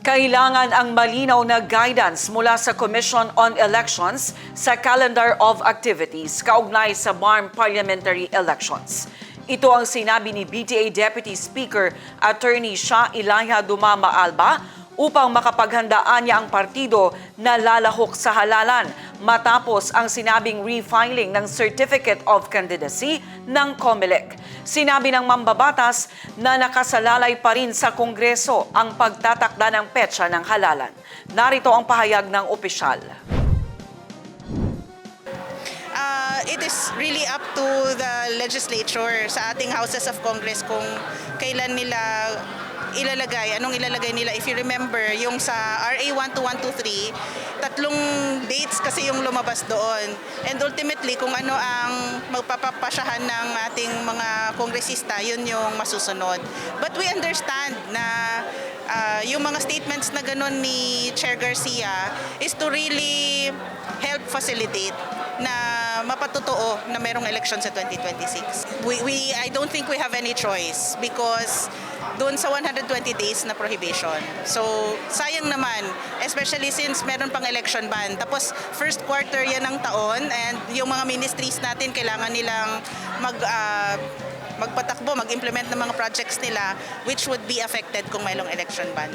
Kailangan ang malinaw na guidance mula sa Commission on Elections sa calendar of activities kaugnay sa BARM parliamentary elections. Ito ang sinabi ni BTA Deputy Speaker Attorney Shah Elijah Dumama Alba upang makapaghandaan niya ang partido na lalahok sa halalan matapos ang sinabing refiling ng Certificate of Candidacy ng COMELEC. Sinabi ng mambabatas na nakasalalay pa rin sa Kongreso ang pagtatakda ng petsa ng halalan. Narito ang pahayag ng opisyal. It is really up to the legislature sa ating houses of Congress kung kailan nila anong ilalagay nila. If you remember, yung sa RA 12123, tatlong dates kasi yung lumabas doon. And ultimately, kung ano ang magpapapasyahan ng ating mga kongresista, yun yung masusunod. But we understand na yung mga statements na ganun ni Chair Garcia is to really help facilitate na mapatotoo na merong election sa 2026. I don't think we have any choice because doon sa 120 days na prohibition. So, sayang naman, especially since meron pang election ban. Tapos, first quarter yan ng taon and yung mga ministries natin kailangan nilang magpatakbo, mag-implement ng mga projects nila which would be affected kung mayroong election ban.